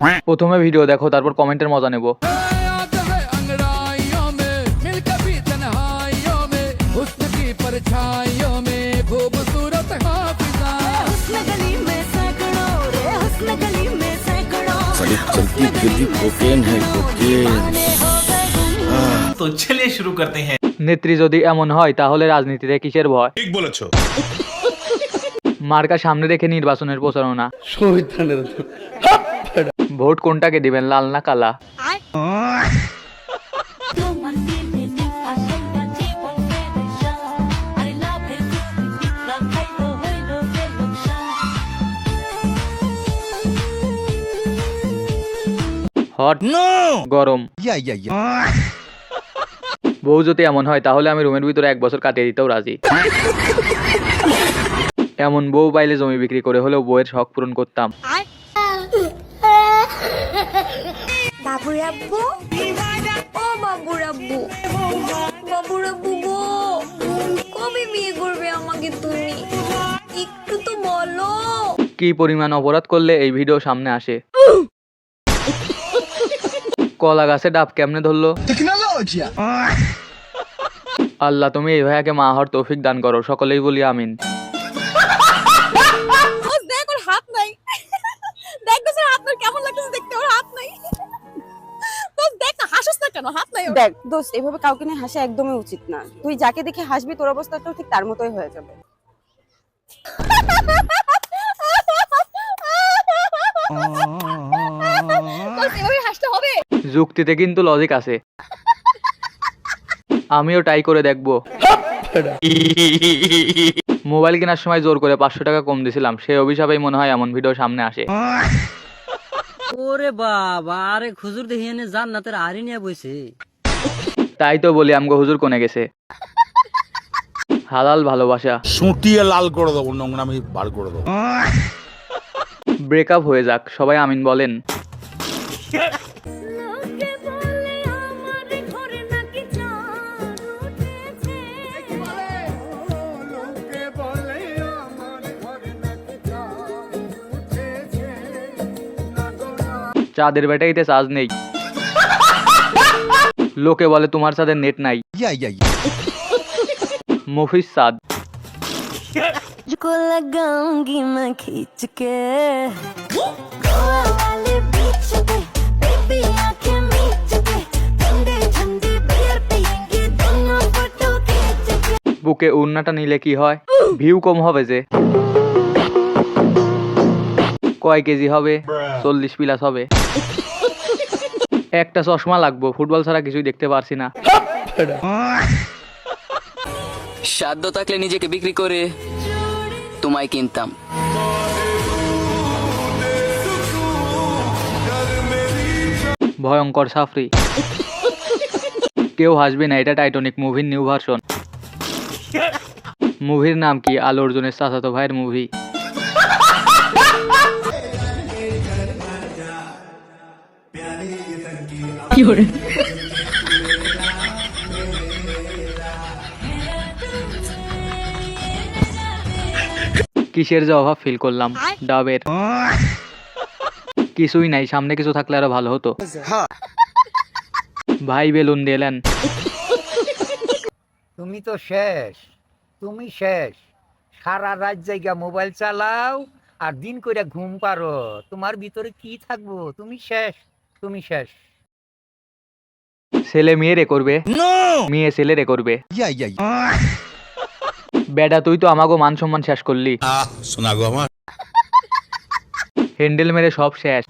প্রথমে ভিডিও দেখো, তারপর কমেন্টের মজা নেব। तो चलिए शुरू करते हैं। নেত্রী যদি এমন হয় তাহলে রাজনীতিতে কিসের ভয়? ঠিক বলেছো। মার্কা সামনে রেখে নির্বাচনের প্রচারণা। ভোট কোনটাকে দিবেন, লাল না কালা? হট, গরম। বউ যদি এমন হয় তাহলে আমি রুমের ভিতরে 1 বছর কাটিয়ে দিতেও রাজি। এমন বউ পাইলে জমি বিক্রি করে হলেও বউয়ের শখ পূরণ করতাম। বাবুর আব্বু, ও বাবুর আব্বু, বাবুর আব্বু গো, কবে বিয়ে করবে আমাকে তুমি? একটু তো বলো। কি পরিমাণ অপরাধ করলে এই ভিডিও সামনে আসে? কলা গাছে ডাব কেমনে ধরলো? আল্লাহ তুমি এই ভাইয়াকে মা হওয়ার তৌফিক দান করো, সকলেই বলি আমিন। দেখ ওর হাত নাই, দেখ তো স্যার আপনার কেমন লাগতেছে দেখতে, ওর হাত নাই। দোস্ত দেখ না, হাসিস না কেন, হাত নাই ওর। দেখ দোস্ত, এভাবে কাউকে নিয়ে হাসা একদমই উচিত না। তুই যাকে দেখে হাসবি তোর অবস্থাটাও ঠিক তার মতোই হয়ে যাবে। দোস্ত এভাবে হাসতে হবে? যুক্তিতে কিন্তু লজিক আছে। আমিও ট্রাই করে দেখবো। মোবাইল কেনার সময় জোর করে 500 টাকা কম দিছিলাম, সেই অভিশাপেই মনে হয় এমন ভিডিও সামনে আসে। ওরে বাবা, আরে হুজুর দেখিয়ে নে জান্নাতের আরি নিয়ে বইছে। তাই তো বলি আমগো হুজুর কোনে গেছে। হালাল ভালোবাসা সুটিয়ে লাল করে দেবো, নোংরামি বার করে দেবো। ব্রেকআপ হয়ে যাক, সবাই আমিন বলেন। চাঁদের ব্যাটারিতে চার্জ নেই, লোকে বলে তোমার চাঁদের নেট নাই। মফিজ চাঁদ। को लगाऊंगी मैं खींच के गोवा वाले बीच पे, बेबी आंखें मीच के, ठंडे ठंडे बियर पियेंगे दोनों फोटो खींच के। বুকে উন্নাটা নিলে কি হয়? ভিউ কম হবে যে। কয় কেজি হবে? 40 প্লাস হবে। একটা চশমা লাগবো, ফুটবল ছাড়া কিছুই দেখতে পারছি না। সাধ্য থাকলে নিজেকে বিক্রি করে তোমায় কিনতাম। ভয়ঙ্কর সাফরি। কেউ হাসবে না, এটা টাইটানিক মুভির নিউ ভার্সন। মুভির নাম কি? আলু অর্জুনের চাচাতো ভাইয়ের মুভি। কিসের যে অভাব ফিল করলাম, ডাবের। কিছুই নাই, সামনে কিছু থাকলে আরো ভালো হতো। ভাই বেলুন দিলেন। তুমি তো শেষ, তুমি শেষ। সারা রাত জায়গা মোবাইল চালাও আর দিন কইরা ঘুম পারো। তোমার ভিতরে কি থাকবো? তুমি শেষ, তুমি শেষ। ছেলে মেয়েরে করবে, মেয়ে ছেলেরে করবে। বেটা তুই তো আমাগো মান সম্মান শেষ করলি। শোনা গো আমার। হ্যান্ডেল মেরে সব শেষ।